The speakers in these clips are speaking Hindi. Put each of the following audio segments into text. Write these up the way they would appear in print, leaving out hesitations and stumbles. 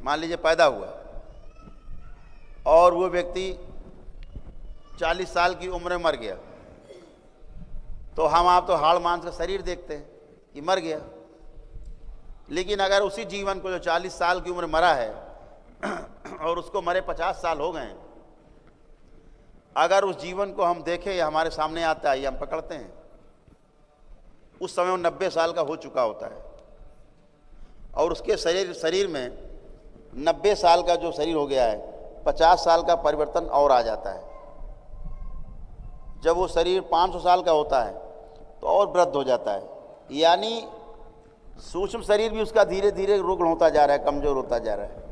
मान लीजिए पैदा हुआ और वो व्यक्ति 40 साल की उम्र में मर गया, तो हम आप तो हाड़ मांस का शरीर देखते हैं कि मर गया। लेकिन अगर उसी जीवन को जो 40 साल की उम्र मरा है और उसको मरे 50 साल हो गए, अगर उस जीवन को हम देखें या हमारे सामने आता है या हम पकड़ते हैं, उस समय वो 90 साल का हो चुका होता है और उसके शरीर में 90 साल का जो शरीर हो गया है, 50 साल का परिवर्तन और आ जाता है। जब वो शरीर 500 साल का होता है तो और वृद्ध हो जाता है, यानी सूक्ष्म शरीर भी उसका धीरे धीरे रुग्ण होता जा रहा है, कमजोर होता जा रहा है।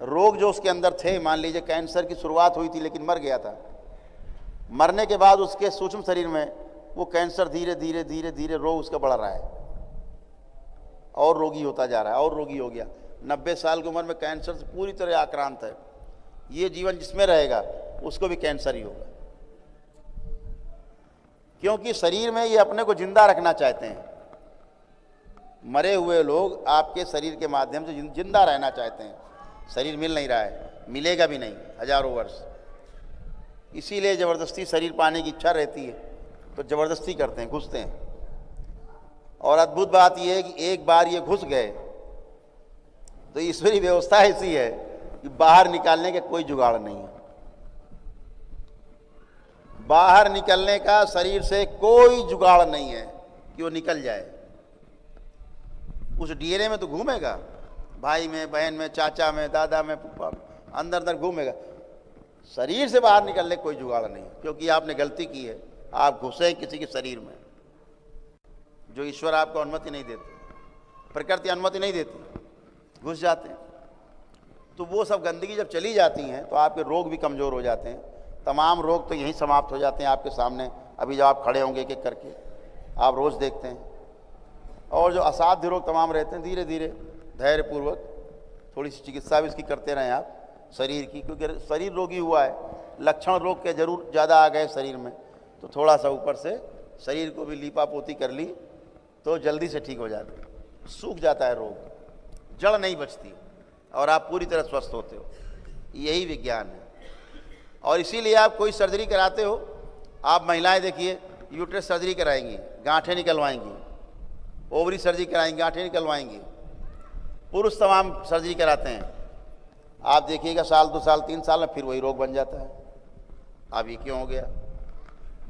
रोग जो उसके अंदर थे, मान लीजिए कैंसर की शुरुआत हुई थी लेकिन मर गया था, मरने के बाद उसके सूक्ष्म शरीर में वो कैंसर धीरे धीरे धीरे धीरे रोग उसका बढ़ रहा है और रोगी होता जा रहा है और रोगी हो गया। 90 साल की उम्र में कैंसर से पूरी तरह आक्रांत है। ये जीवन जिसमें रहेगा उसको भी कैंसर ही होगा, क्योंकि शरीर में ये अपने को जिंदा रखना चाहते हैं। मरे हुए लोग आपके शरीर के माध्यम से जिंदा रहना चाहते हैं। शरीर मिल नहीं रहा है, मिलेगा भी नहीं हजारों वर्ष, इसीलिए ज़बरदस्ती शरीर पाने की इच्छा रहती है तो ज़बरदस्ती करते हैं, घुसते हैं। और अद्भुत बात यह है कि एक बार ये घुस गए तो ईश्वरीय व्यवस्था ऐसी है कि बाहर निकालने के कोई जुगाड़ नहीं है। बाहर निकलने का शरीर से कोई जुगाड़ नहीं है कि वो निकल जाए। उस डीएनए में तो घूमेगा, भाई में, बहन में, चाचा में, दादा में, पुप्पा में, अंदर अंदर घूमेगा। शरीर से बाहर निकलने कोई जुगाड़ नहीं, क्योंकि आपने गलती की है। आप घुसे किसी के शरीर में जो ईश्वर आपको अनुमति नहीं देते, प्रकृति अनुमति नहीं देती, घुस जाते हैं। तो वो सब गंदगी जब चली जाती हैं तो आपके रोग भी कमज़ोर हो जाते हैं। तमाम रोग तो यहीं समाप्त हो जाते हैं आपके सामने। अभी जब आप खड़े होंगे एक एक करके आप रोज़ देखते हैं। और जो असाध्य रोग तमाम रहते हैं, धीरे धीरे धैर्यपूर्वक थोड़ी सी चिकित्सा भी इसकी करते रहें आप शरीर की, क्योंकि शरीर रोगी हुआ है, लक्षण रोग के जरूर ज़्यादा आ गए शरीर में, तो थोड़ा सा ऊपर से शरीर को भी लीपा पोती कर ली तो जल्दी से ठीक हो जाते हैं। सूख जाता है रोग, जड़ नहीं बचती और आप पूरी तरह स्वस्थ होते हो। यही विज्ञान है। और इसीलिए आप कोई सर्जरी कराते हो, आप महिलाएं देखिए यूट्रस सर्जरी कराएंगी, गांठें निकलवाएंगी, ओवरी सर्जरी कराएंगी, गांठें निकलवाएंगी। पुरुष तमाम सर्जरी कराते हैं। आप देखिएगा साल 2 साल 3 साल में फिर वही रोग बन जाता है। अब ये क्यों हो गया?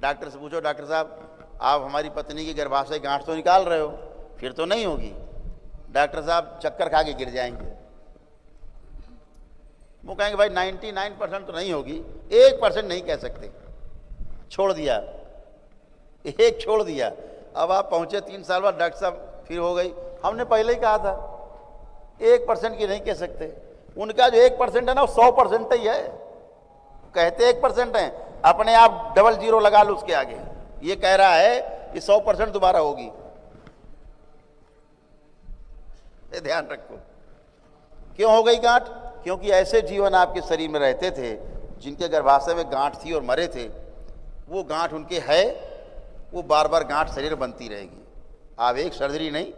डॉक्टर से पूछो, डॉक्टर साहब आप हमारी पत्नी की गर्भाशय गांठ तो निकाल रहे हो, फिर तो नहीं होगी। डॉक्टर साहब चक्कर खा के गिर जाएंगे। वो कहेंगे भाई 99% तो नहीं होगी, 1% नहीं कह सकते। छोड़ दिया, एक छोड़ दिया। अब आप पहुंचे 3 साल बाद, डॉक्टर साहब फिर हो गई। हमने पहले ही कहा था 1% की नहीं कह सकते। उनका जो 1% है ना वो 100% ही है। कहते 1% है, अपने आप डबल जीरो लगा लो उसके आगे। ये कह रहा है कि 100% दोबारा होगी। ये ध्यान रखो। क्यों हो गई गांठ? क्योंकि ऐसे जीवन आपके शरीर में रहते थे जिनके गर्भाशय में गांठ थी और मरे थे। वो गांठ उनके है, वो बार बार गांठ शरीर बनती रहेगी। आप एक सर्जरी नहीं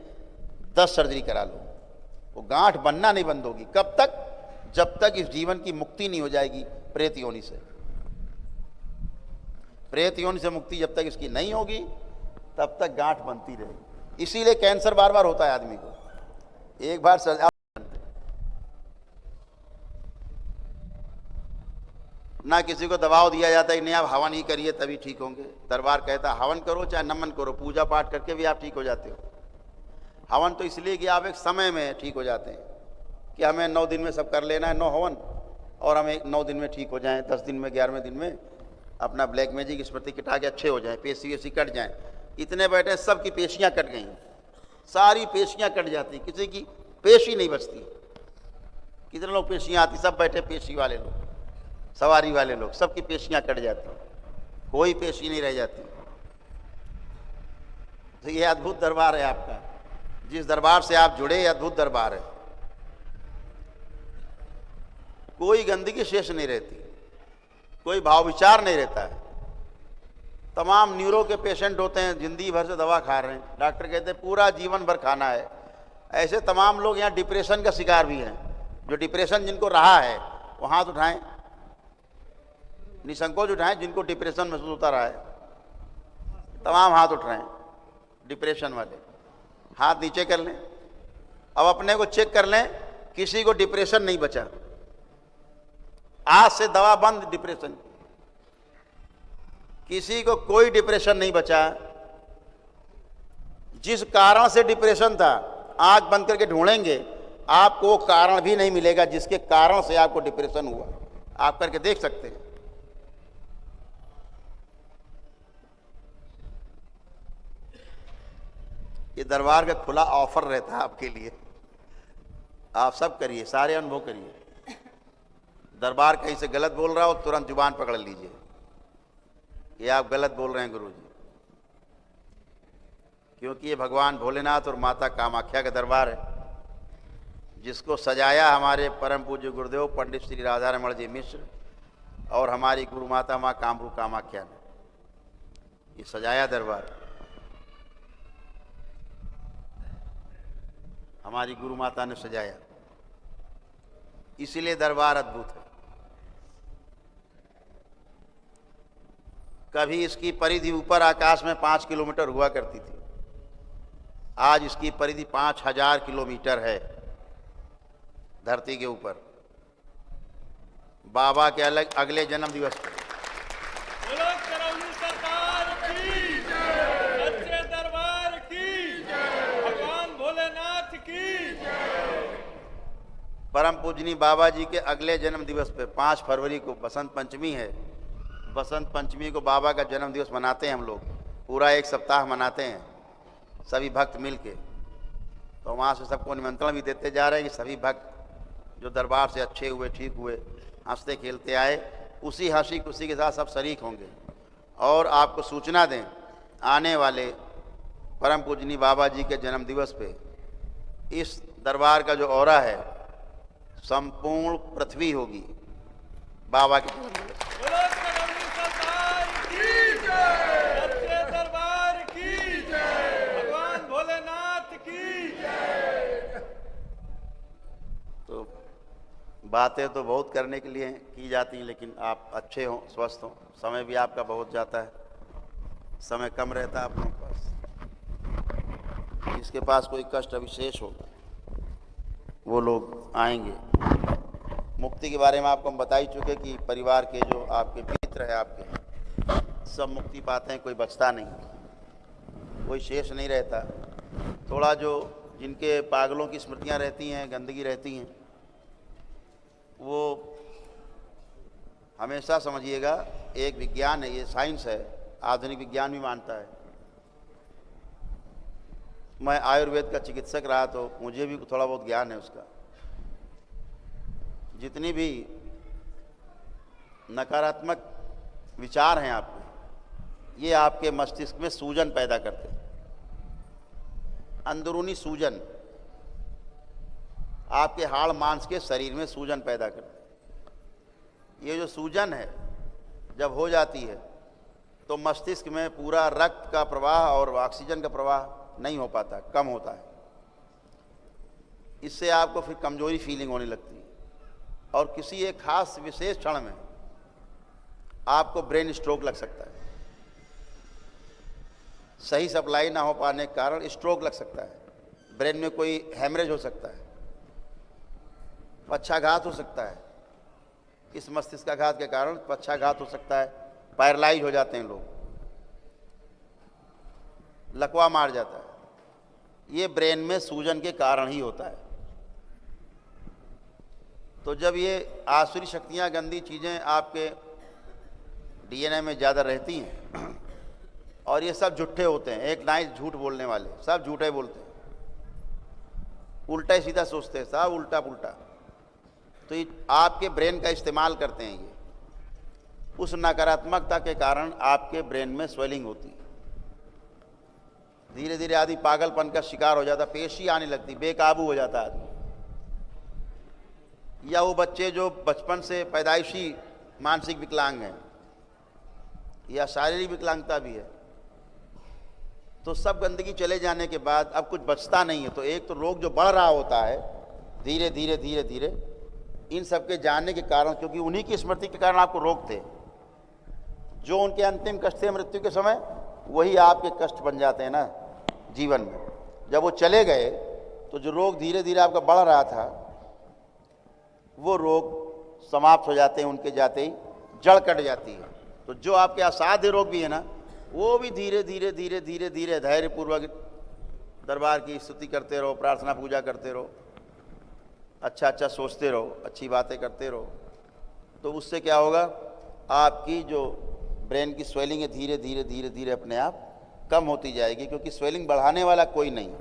10 सर्जरी करा लो, वो गांठ बनना नहीं बंद होगी। कब तक? जब तक इस जीवन की मुक्ति नहीं हो जाएगी प्रेत योनि से। प्रेत योनि से मुक्ति जब तक इसकी नहीं होगी तब तक गांठ बनती रहेगी। इसीलिए कैंसर बार बार होता है आदमी को। एक बार ना किसी को दबाव दिया जाता है कि नहीं आप हवन ही करिए तभी ठीक होंगे। दरबार कहता है हवन करो चाहे नमन करो, पूजा पाठ करके भी आप ठीक हो जाते हो। हवन तो इसलिए कि आप एक समय में ठीक हो जाते हैं कि हमें 9 दिन में सब कर लेना है 9 हवन, और हम 9 दिन में ठीक हो जाएं, 10 दिन में, 11वें दिन में अपना ब्लैक मैजिक स्मृति कटा के अच्छे हो जाएं, पेशी वेशी कट जाएं। इतने बैठे सब की पेशियाँ कट गई, सारी पेशियाँ कट जाती, किसी की पेशी नहीं बचती। कितने लोग पेशियाँ आती, सब बैठे पेशी वाले लोग, सवारी वाले लोग, सबकी पेशियाँ कट जाती, कोई पेशी नहीं रह जाती। तो ये अद्भुत दरबार है आपका। जिस दरबार से आप जुड़े, अद्भुत दरबार है। कोई गंदगी शेष नहीं रहती, कोई भाव विचार नहीं रहता है। तमाम न्यूरो के पेशेंट होते हैं, जिंदगी भर से दवा खा रहे हैं, डॉक्टर कहते हैं पूरा जीवन भर खाना है, ऐसे तमाम लोग यहाँ डिप्रेशन का शिकार भी हैं। जो डिप्रेशन जिनको रहा है वो हाथ उठाएं, निसंकोच उठाएं। जिनको डिप्रेशन महसूस होता रहा है तमाम हाथ उठ रहे हैं। डिप्रेशन वाले हाथ नीचे कर लें। अब अपने को चेक कर लें, किसी को डिप्रेशन नहीं बचा। आज से दवा बंद डिप्रेशन, किसी को कोई डिप्रेशन नहीं बचा। जिस कारण से डिप्रेशन था, आंख बंद करके ढूंढेंगे आपको वो कारण भी नहीं मिलेगा जिसके कारण से आपको डिप्रेशन हुआ। आप करके देख सकते हैं। ये दरबार का खुला ऑफर रहता है आपके लिए। आप सब करिए, सारे अनुभव करिए। दरबार कहीं से गलत बोल रहा हो तुरंत जुबान पकड़ लीजिए, ये आप गलत बोल रहे हैं गुरुजी। क्योंकि ये भगवान भोलेनाथ और माता कामाख्या का दरबार है, जिसको सजाया हमारे परम पूज्य गुरुदेव पंडित श्री राधा रमण जी मिश्र और हमारी गुरु माता माँ कामरू कामाख्या ने ये सजाया दरबार। हमारी गुरु माता ने सजाया, इसीलिए दरबार अद्भुत है। कभी इसकी परिधि ऊपर आकाश में 5 किलोमीटर हुआ करती थी, आज इसकी परिधि 5000 किलोमीटर है धरती के ऊपर। बाबा के अलग अगले जन्म दिवस पर सरकार की जय, सच्चे दरबार की जय, भगवान भोलेनाथ की जय। परम पूजनी बाबा जी के अगले जन्म दिवस पे 5 फरवरी को बसंत पंचमी है। बसंत पंचमी को बाबा का जन्म दिवस मनाते हैं हम लोग, पूरा 1 सप्ताह मनाते हैं सभी भक्त मिल के। तो वहाँ से सबको निमंत्रण भी देते जा रहे हैं कि सभी भक्त जो दरबार से अच्छे हुए, ठीक हुए, हंसते खेलते आए, उसी हंसी खुशी के साथ सब शरीक होंगे। और आपको सूचना दें, आने वाले परम पूजनी बाबा जी के जन्म दिवस पे इस दरबार का जो औरा है संपूर्ण पृथ्वी होगी बाबा के जन्म दिवस। सरकार की जय, सच्चे दरबार की जय, भगवान भोलेनाथ की जय। तो बातें तो बहुत करने के लिए की जाती हैं, लेकिन आप अच्छे हों, स्वस्थ हों। समय भी आपका बहुत जाता है, समय कम रहता है आप लोगों के पास। जिसके पास कोई कष्ट विशेष हो वो लोग आएंगे। मुक्ति के बारे में आपको हम बता ही चुके कि परिवार के जो आपके मित्र हैं आपके सब मुक्ति पाते हैं, कोई बचता नहीं, कोई शेष नहीं रहता। थोड़ा जो जिनके पागलों की स्मृतियाँ रहती हैं, गंदगी रहती हैं, वो हमेशा समझिएगा एक विज्ञान है, ये साइंस है, आधुनिक विज्ञान भी मानता है। मैं आयुर्वेद का चिकित्सक रहा तो मुझे भी थोड़ा बहुत ज्ञान है उसका। जितनी भी नकारात्मक विचार हैं आपके, ये आपके मस्तिष्क में सूजन पैदा करते हैं, अंदरूनी सूजन, आपके हाड़ मांस के शरीर में सूजन पैदा करते हैं। ये जो सूजन है जब हो जाती है तो मस्तिष्क में पूरा रक्त का प्रवाह और ऑक्सीजन का प्रवाह नहीं हो पाता, कम होता है। इससे आपको फिर कमजोरी फीलिंग होने लगती है और किसी एक खास विशेष क्षण में आपको ब्रेन स्ट्रोक लग सकता है। सही सप्लाई ना हो पाने के कारण स्ट्रोक लग सकता है, ब्रेन में कोई हेमरेज हो सकता है, पक्षाघात हो सकता है। इस मस्तिष्काघात के कारण पक्षाघात हो सकता है, पैरालाइज हो जाते हैं लोग, लकवा मार जाता है। ये ब्रेन में सूजन के कारण ही होता है। तो जब ये आसुरी शक्तियाँ, गंदी चीज़ें आपके डीएनए में ज़्यादा रहती हैं और ये सब झूठे होते हैं, एक नाइस झूठ बोलने वाले सब झूठे बोलते हैं, उल्टा ही सीधा सोचते हैं, सब उल्टा पुल्टा। तो ये आपके ब्रेन का इस्तेमाल करते हैं। ये उस नकारात्मकता के कारण आपके ब्रेन में स्वेलिंग होती है, धीरे धीरे आदमी पागलपन का शिकार हो जाता, पेशी आने लगती, बेकाबू हो जाता आदमी। या वो बच्चे जो बचपन से पैदाइशी मानसिक विकलांग हैं या शारीरिक विकलांगता भी है, तो सब गंदगी चले जाने के बाद अब कुछ बचता नहीं है। तो एक तो रोग जो बढ़ रहा होता है धीरे धीरे धीरे धीरे, इन सब के जानने के कारण, क्योंकि उन्हीं की स्मृति के कारण आपको रोग थे, जो उनके अंतिम कष्ट थे मृत्यु के समय, वही आपके कष्ट बन जाते हैं ना जीवन में। जब वो चले गए तो जो रोग धीरे धीरे आपका बढ़ रहा था, वो रोग समाप्त हो जाते हैं, उनके जाते ही जड़ कट जाती है। तो जो आपके असाध्य रोग भी है ना, वो भी धीरे धीरे धीरे धीरे धीरे धैर्यपूर्वक दरबार की स्तुति करते रहो, प्रार्थना पूजा करते रहो, अच्छा अच्छा सोचते रहो, अच्छी बातें करते रहो, तो उससे क्या होगा, आपकी जो ब्रेन की स्वेलिंग है धीरे धीरे धीरे धीरे अपने आप कम होती जाएगी। क्योंकि स्वेलिंग बढ़ाने वाला कोई नहीं।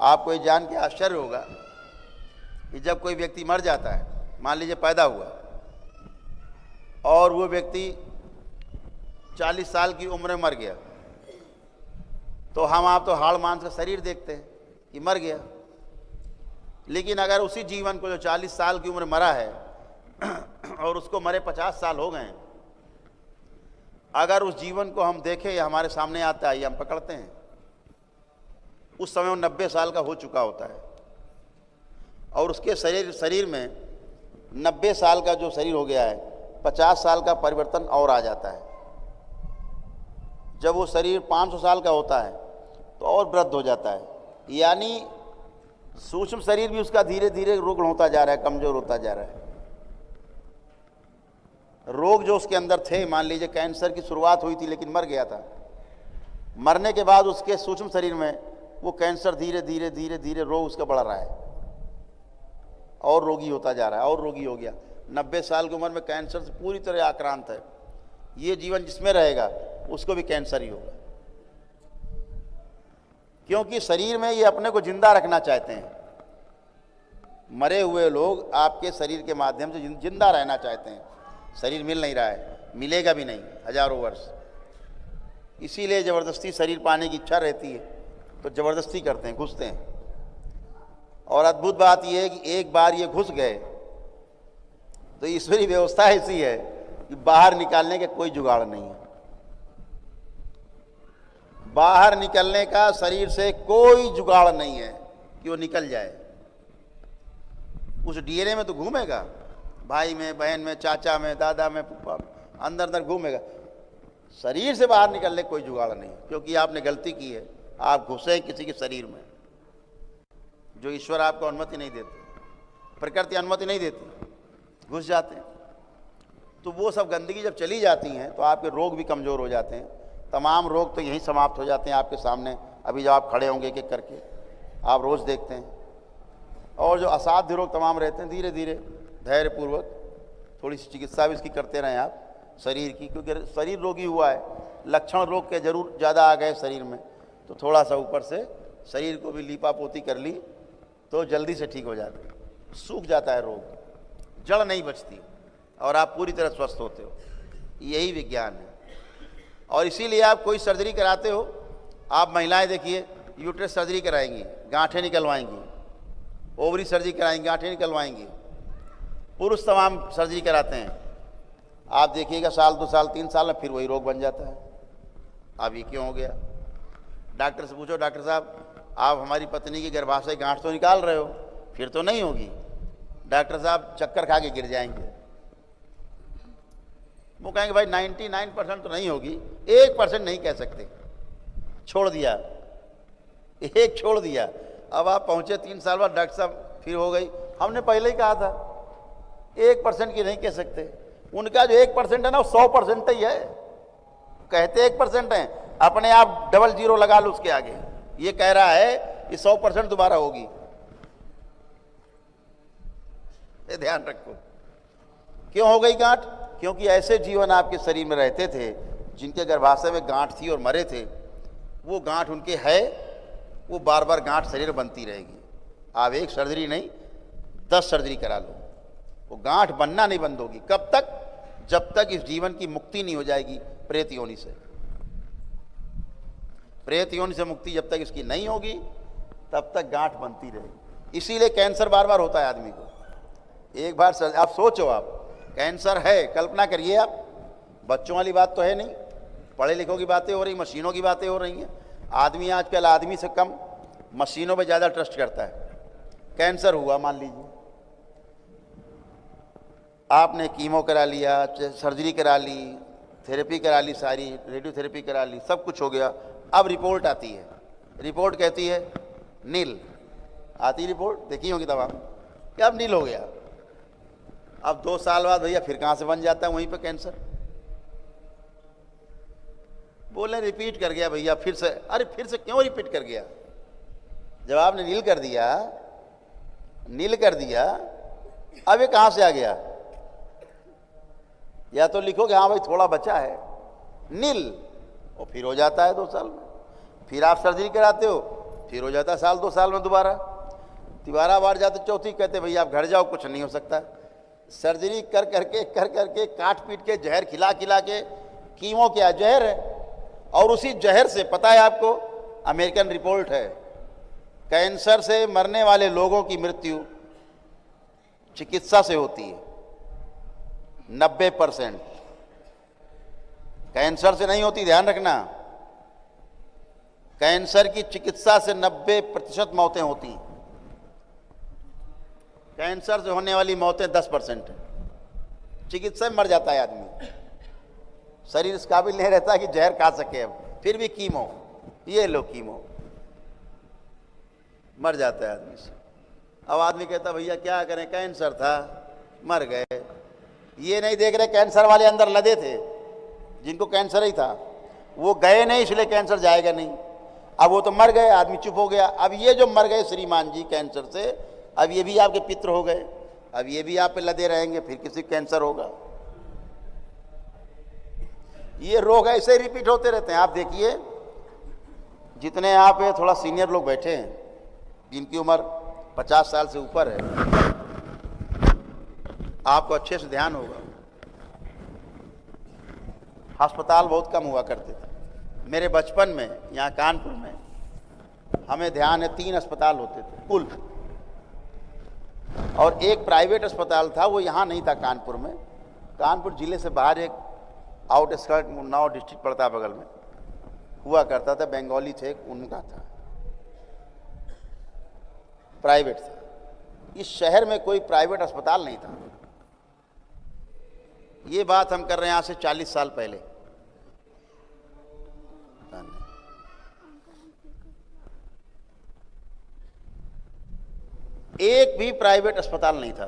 आपको ये जान के आश्चर्य होगा कि जब कोई व्यक्ति मर जाता है, मान लीजिए पैदा हुआ और वो व्यक्ति 40 साल की उम्र में मर गया, तो हम आप तो हाड़ मांस का शरीर देखते हैं कि मर गया। लेकिन अगर उसी जीवन को जो 40 साल की उम्र मरा है और उसको मरे 50 साल हो गए, अगर उस जीवन को हम देखें या हमारे सामने आता है या हम पकड़ते हैं, उस समय वो 90 साल का हो चुका होता है और उसके शरीर में 90 साल का जो शरीर हो गया है, 50 साल का परिवर्तन और आ जाता है। जब वो शरीर 500 साल का होता है तो और वृद्ध हो जाता है। यानी सूक्ष्म शरीर भी उसका धीरे धीरे रुग्ण होता जा रहा है, कमजोर होता जा रहा है। रोग जो उसके अंदर थे, मान लीजिए कैंसर की शुरुआत हुई थी लेकिन मर गया था, मरने के बाद उसके सूक्ष्म शरीर में वो कैंसर धीरे धीरे धीरे धीरे रोग उसका बढ़ रहा है और रोगी होता जा रहा है और रोगी हो गया। 90 साल की उम्र में कैंसर से पूरी तरह आक्रांत है। ये जीवन जिसमें रहेगा उसको भी कैंसर ही होगा, क्योंकि शरीर में ये अपने को जिंदा रखना चाहते हैं। मरे हुए लोग आपके शरीर के माध्यम से जिंदा रहना चाहते हैं। शरीर मिल नहीं रहा है, मिलेगा भी नहीं हजारों वर्ष। इसीलिए ज़बरदस्ती शरीर पाने की इच्छा रहती है तो ज़बरदस्ती करते हैं, घुसते हैं। और अद्भुत बात यह है कि एक बार ये घुस गए तो ईश्वरीय व्यवस्था ऐसी है कि बाहर निकालने का कोई जुगाड़ नहीं है। बाहर निकलने का शरीर से कोई जुगाड़ नहीं है कि वो निकल जाए। उस डीएनए में तो घूमेगा, भाई में, बहन में, चाचा में, दादा में, पुप्पा में, अंदर अंदर घूमेगा। शरीर से बाहर निकलने कोई जुगाड़ नहीं, क्योंकि आपने गलती की है। आप घुसे किसी के शरीर में जो ईश्वर आपको अनुमति नहीं देते, प्रकृति अनुमति नहीं देती, घुस जाते हैं। तो वो सब गंदगी जब चली जाती हैं तो आपके रोग भी कमज़ोर हो जाते हैं। तमाम रोग तो यहीं समाप्त हो जाते हैं आपके सामने। अभी जब आप खड़े होंगे एक एक करके आप रोज़ देखते हैं। और जो असाध्य रोग तमाम रहते हैं, धीरे धीरे धैर्यपूर्वक थोड़ी सी चिकित्सा भी इसकी करते रहें आप शरीर की, क्योंकि शरीर रोगी हुआ है, लक्षण रोग के जरूर ज़्यादा आ गए शरीर में, तो थोड़ा सा ऊपर से शरीर को भी लीपा पोती कर ली तो जल्दी से ठीक हो जाता है। सूख जाता है रोग, जड़ नहीं बचती और आप पूरी तरह स्वस्थ होते हो। यही विज्ञान है। और इसीलिए आप कोई सर्जरी कराते हो, आप महिलाएं देखिए यूट्रस सर्जरी कराएंगी, गांठें निकलवाएंगी, ओवरी सर्जरी कराएंगी, गांठें निकलवाएंगी। पुरुष तमाम सर्जरी कराते हैं। आप देखिएगा साल 2 साल 3 साल में फिर वही रोग बन जाता है। अब ये क्यों हो गया? डॉक्टर से पूछो, डॉक्टर साहब आप हमारी पत्नी की गर्भाशय गांठ तो निकाल रहे हो, फिर तो नहीं होगी। डॉक्टर साहब चक्कर खा के गिर जाएंगे। वो कहेंगे भाई 99% तो नहीं होगी, 1% नहीं कह सकते। छोड़ दिया, एक छोड़ दिया। अब आप पहुंचे 3 साल बाद, डॉक्टर साहब फिर हो गई। हमने पहले ही कहा था 1% की नहीं कह सकते। उनका जो 1% है ना, वो 100% ही है। कहते 1% है, अपने आप डबल जीरो लगा लो उसके आगे। ये कह रहा है कि 100% दोबारा होगी। ये ध्यान रखो। क्यों हो गई गांठ? क्योंकि ऐसे जीवन आपके शरीर में रहते थे जिनके गर्भाशय में गांठ थी और मरे थे। वो गांठ उनके है, वो बार बार गांठ शरीर बनती रहेगी। आप एक सर्जरी नहीं 10 सर्जरी करा लो, वो गांठ बनना नहीं बंद होगी। कब तक? जब तक इस जीवन की मुक्ति नहीं हो जाएगी प्रेत योनि से। प्रेत योनि से मुक्ति जब तक इसकी नहीं होगी तब तक गांठ बनती रहेगी। इसीलिए कैंसर बार बार होता है आदमी को। एक बार आप सोचो, आप कैंसर है, कल्पना करिए आप। बच्चों वाली बात तो है नहीं, पढ़े लिखों की बातें हो रही, मशीनों की बातें हो रही हैं। आदमी आजकल आदमी से कम मशीनों पे ज़्यादा ट्रस्ट करता है। कैंसर हुआ मान लीजिए, आपने कीमो करा लिया, सर्जरी करा ली, थेरेपी करा ली, सारी रेडियोथेरेपी करा ली, सब कुछ हो गया। अब रिपोर्ट आती है, रिपोर्ट कहती है नील। आती रिपोर्ट, देखी होगी तब आप, कि अब नील हो गया। अब 2 साल बाद भैया फिर कहाँ से बन जाता है वहीं पे कैंसर। बोले रिपीट कर गया भैया फिर से। अरे फिर से क्यों रिपीट कर गया? जब आपने नील कर दिया, नील कर दिया, अब ये कहाँ से आ गया? या तो लिखोगे हाँ भाई थोड़ा बचा है, नील, और फिर हो जाता है 2 साल में। फिर आप सर्जरी कराते हो, फिर हो जाता है 1-2 साल में दोबारा। तिबारा बार जाते, चौथी कहते भैया आप घर जाओ, कुछ नहीं हो सकता। सर्जरी कर करके काट पीट के जहर खिला खिला के, कीमो क्या जहर है, और उसी जहर से पता है आपको, अमेरिकन रिपोर्ट है, कैंसर से मरने वाले लोगों की मृत्यु चिकित्सा से होती है 90%। कैंसर से नहीं होती, ध्यान रखना। कैंसर की चिकित्सा से 90% मौतें होती हैं। कैंसर से होने वाली मौतें 10% है। चिकित्सा में मर जाता है आदमी, शरीर इस काबिल नहीं रहता कि जहर खा सके। अब फिर भी कीमो, ये लो कीमो, मर जाता है आदमी से। अब आदमी कहता भैया क्या करें, कैंसर था, मर गए। ये नहीं देख रहे कैंसर वाले अंदर लदे थे, जिनको कैंसर ही था, वो गए नहीं, इसलिए कैंसर जाएगा नहीं। अब वो तो मर गए, आदमी चुप हो गया। अब ये जो मर गए श्रीमान जी कैंसर से, अब ये भी आपके पित्र हो गए, अब ये भी आप पे लदे रहेंगे, फिर किसी कैंसर होगा। ये रोग ऐसे ही रिपीट होते रहते हैं। आप देखिए, जितने यहाँ पे थोड़ा सीनियर लोग बैठे हैं, जिनकी उम्र 50 साल से ऊपर है, आपको अच्छे से ध्यान होगा, अस्पताल बहुत कम हुआ करते थे। मेरे बचपन में यहाँ कानपुर में हमें ध्यान है 3 अस्पताल होते थे कुल, और एक प्राइवेट अस्पताल था, वो यहाँ नहीं था कानपुर में। कानपुर जिले से बाहर एक आउटस्कर्ट उन्नाव डिस्ट्रिक्ट पड़ता है बगल में, हुआ करता था, बंगाली थे, उनका था, प्राइवेट था। इस शहर में कोई प्राइवेट अस्पताल नहीं था। ये बात हम कर रहे हैं यहाँ से 40 साल पहले। एक भी प्राइवेट अस्पताल नहीं था।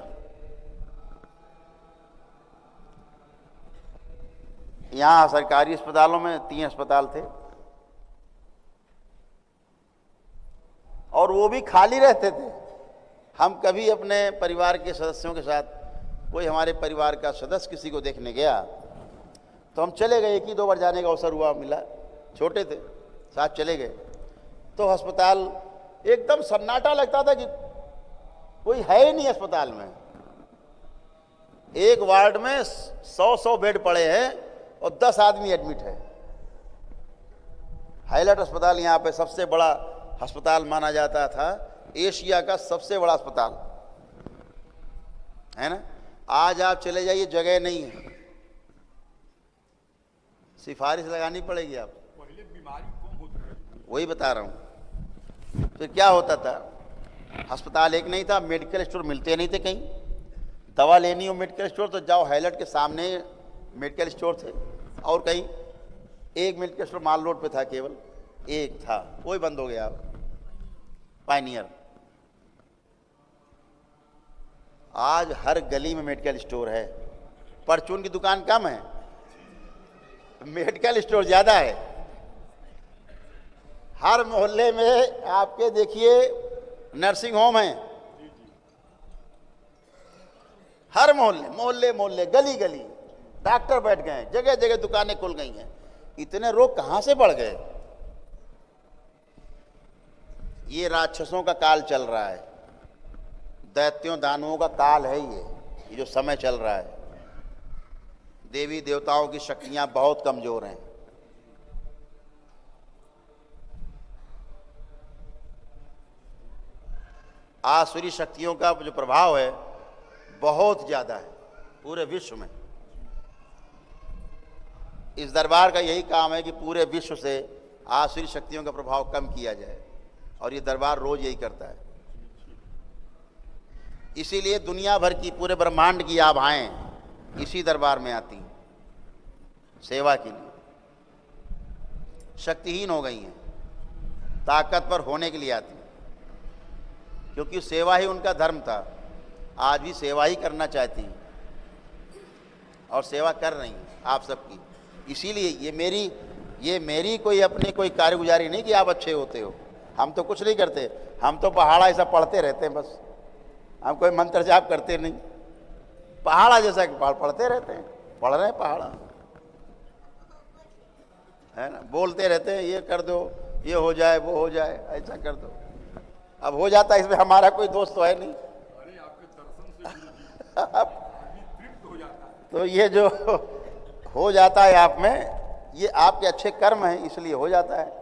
यहाँ सरकारी अस्पतालों में 3 अस्पताल थे, और वो भी खाली रहते थे। हम कभी अपने परिवार के सदस्यों के साथ, कोई हमारे परिवार का सदस्य किसी को देखने गया तो हम चले गए। 1 ही 2 बार जाने का अवसर हुआ, मिला, छोटे थे, साथ चले गए। तो अस्पताल एकदम सन्नाटा लगता था कि कोई है ही नहीं अस्पताल में। एक वार्ड में 100 बेड पड़े हैं और 10 आदमी एडमिट है। हाईलाइट अस्पताल यहाँ पे सबसे बड़ा अस्पताल माना जाता था, एशिया का सबसे बड़ा अस्पताल है ना। आज आप चले जाइए, जगह नहीं है, सिफारिश लगानी पड़ेगी आप। पहले बीमारी कम होती है, वही बता रहा हूँ। फिर क्या होता था, अस्पताल एक नहीं था, मेडिकल स्टोर मिलते नहीं थे कहीं। दवा लेनी हो मेडिकल स्टोर तो जाओ, हाईलाइट के सामने मेडिकल स्टोर थे, और कहीं एक मेडिकल स्टोर माल रोड पे था, केवल एक था, वही बंद हो गया अब, पायनियर। आज हर गली में मेडिकल स्टोर है। परचून की दुकान कम है, मेडिकल स्टोर ज्यादा है। हर मोहल्ले में आपके देखिए नर्सिंग होम है, हर मोहल्ले गली गली डॉक्टर बैठ गए हैं, जगह जगह दुकानें खुल गई हैं। इतने रोग कहां से बढ़ गए? ये राक्षसों का काल चल रहा है, दैत्यों दानवों का काल है ये जो समय चल रहा है। देवी देवताओं की शक्तियां बहुत कमजोर हैं। आसुरी शक्तियों का जो प्रभाव है बहुत ज्यादा है पूरे विश्व में। इस दरबार का यही काम है कि पूरे विश्व से आसुरी शक्तियों का प्रभाव कम किया जाए, और ये दरबार रोज यही करता है। इसीलिए दुनिया भर की, पूरे ब्रह्मांड की आभाएं इसी दरबार में आती हैं सेवा के लिए। शक्तिहीन हो गई हैं, ताकतवर होने के लिए आती हैं, क्योंकि सेवा ही उनका धर्म था। आज भी सेवा ही करना चाहती हैं और सेवा कर रही हैं आप सबकी। इसीलिए ये मेरी कोई अपनी कोई कारगुजारी नहीं कि आप अच्छे होते हो। हम तो कुछ नहीं करते, हम तो पहाड़ा ऐसा पढ़ते रहते हैं बस। हम कोई मंत्र जाप करते नहीं, पहाड़ा जैसा पढ़ते रहते हैं, पढ़ रहे हैं पहाड़ा, है ना। बोलते रहते हैं ये कर दो, ये हो जाए, वो हो जाए, ऐसा कर दो। अब हो जाता है, इसमें हमारा कोई दोस्त तो है नहीं। अरे आपके दर्शन से आदमी तृप्त हो जाता है। तो ये जो हो जाता है आप में, ये आपके अच्छे कर्म हैं, इसलिए हो जाता है।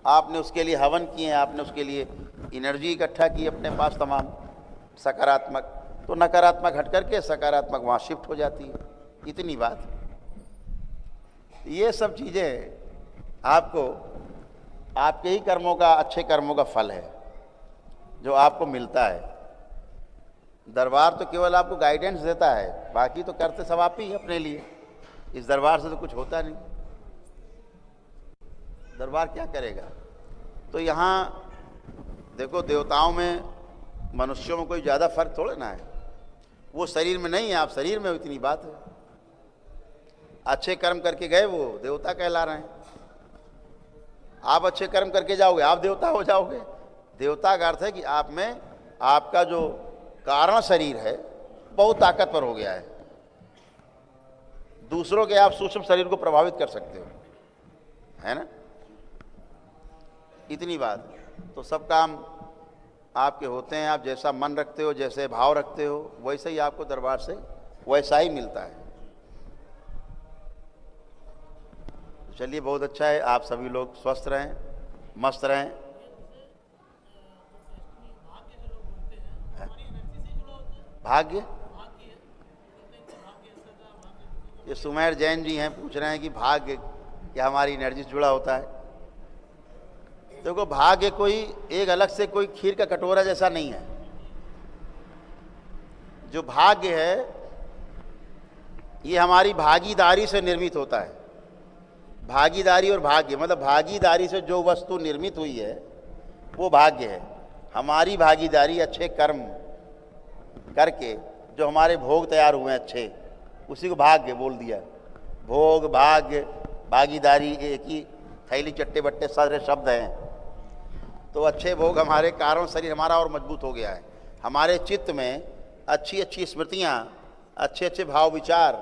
आपने उसके लिए हवन किए, आपने उसके लिए एनर्जी इकट्ठा की अपने पास तमाम सकारात्मक, तो नकारात्मक हट करके सकारात्मक वहाँ शिफ्ट हो जाती है। इतनी बात। ये सब चीज़ें आपको आपके ही कर्मों का, अच्छे कर्मों का फल है जो आपको मिलता है। दरबार तो केवल आपको गाइडेंस देता है, बाकी तो करते सब आप ही अपने लिए। इस दरबार से तो कुछ होता नहीं। दरबार क्या करेगा? तो यहाँ देखो, देवताओं में मनुष्यों में कोई ज़्यादा फर्क थोड़ा ना है। वो शरीर में नहीं है, आप शरीर में हो, इतनी बात है। अच्छे कर्म करके गए वो देवता कहला रहे हैं। आप अच्छे कर्म करके जाओगे, आप देवता हो जाओगे। देवता का अर्थ है कि आप में आपका जो कारण शरीर है बहुत ताकतवर हो गया है, दूसरों के आप सूक्ष्म शरीर को प्रभावित कर सकते हो, है ना। इतनी बात। तो सब काम आपके होते हैं, आप जैसा मन रखते हो, जैसे भाव रखते हो, वैसे ही आपको दरबार से वैसा ही मिलता है। चलिए, बहुत अच्छा है। आप सभी लोग स्वस्थ रहें, मस्त रहें। भाग्य, ये सुमेर जैन जी हैं, पूछ रहे हैं कि भाग्य क्या हमारी एनर्जी से जुड़ा होता है। देखो, भाग्य कोई एक अलग से कोई खीर का कटोरा जैसा नहीं है। जो भाग्य है ये हमारी भागीदारी से निर्मित होता है। भागीदारी और भाग्य मतलब भागीदारी से जो वस्तु निर्मित हुई है वो भाग्य है। हमारी भागीदारी अच्छे कर्म करके जो हमारे भोग तैयार हुए हैं अच्छे, उसी को भाग्य बोल दिया। भोग, भाग्य, भागीदारी एक ही थैली चट्टे बट्टे सारे शब्द हैं। तो अच्छे भोग, हमारे कारण शरीर हमारा और मजबूत हो गया है। हमारे चित्त में अच्छी अच्छी स्मृतियाँ, अच्छे अच्छे भाव विचार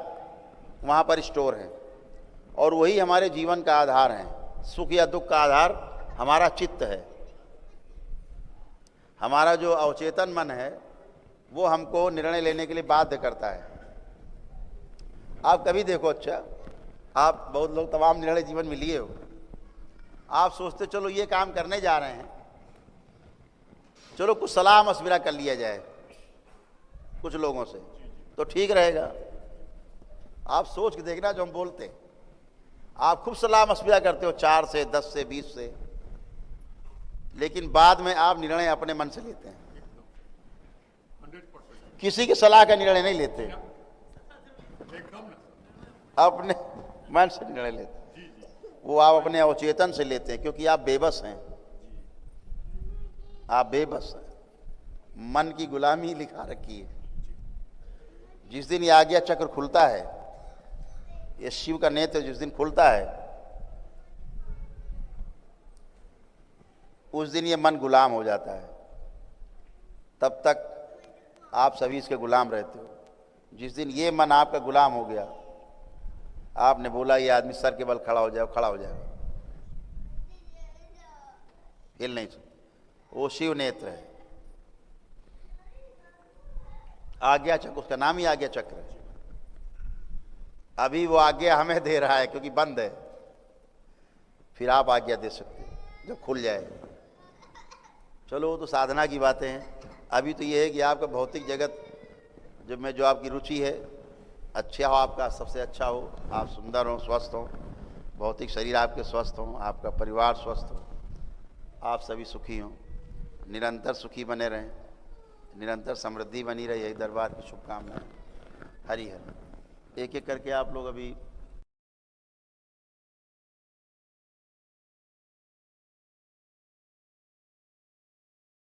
वहाँ पर स्टोर हैं, और वही हमारे जीवन का आधार है। सुख या दुख का आधार हमारा चित्त है। हमारा जो अवचेतन मन है वो हमको निर्णय लेने के लिए बाध्य करता है। आप कभी देखो, अच्छा, आप बहुत लोग तमाम निर्णय जीवन में लिए हो। आप सोचते चलो ये काम करने जा रहे हैं, चलो कुछ सलाह मशविरा कर लिया जाए कुछ लोगों से तो ठीक रहेगा। आप सोच के देखना, जो हम बोलते हैं, आप खूब सलाह मशविरा करते हो 4 से 10 से 20 से, लेकिन बाद में आप निर्णय अपने मन से लेते हैं। 100% किसी की सलाह का निर्णय नहीं लेते, एकदम। अपने मन से निर्णय लेते हैं। वो आप अपने अवचेतन से लेते हैं, क्योंकि आप बेबस हैं। आप बेबस हैं, मन की गुलामी लिखा रखी है। जिस दिन ये आज्ञा चक्र खुलता है, ये शिव का नेत्र जिस दिन खुलता है, उस दिन ये मन गुलाम हो जाता है। तब तक आप सभी इसके गुलाम रहते हो। जिस दिन ये मन आपका गुलाम हो गया, आपने बोला ये आदमी सर के बल खड़ा हो जाए, खड़ा हो जाएगा, हिल नहीं सकता। वो शिव नेत्र है, आज्ञा चक्र, उसका नाम ही आज्ञा चक्र है। अभी वो आज्ञा हमें दे रहा है क्योंकि बंद है, फिर आप आज्ञा दे सकते हो जब खुल जाए। चलो, वो तो साधना की बातें हैं। अभी तो ये है कि आपका भौतिक जगत जो आपकी रुचि है, अच्छा हो, आपका सबसे अच्छा हो, आप सुंदर हो, स्वस्थ हो, भौतिक शरीर आपके स्वस्थ हों, आपका परिवार स्वस्थ हो, आप सभी सुखी हों, निरंतर सुखी बने रहें, निरंतर समृद्धि बनी रहे, यही दरबार की शुभकामनाएं। हरि हर। एक एक करके आप लोग अभी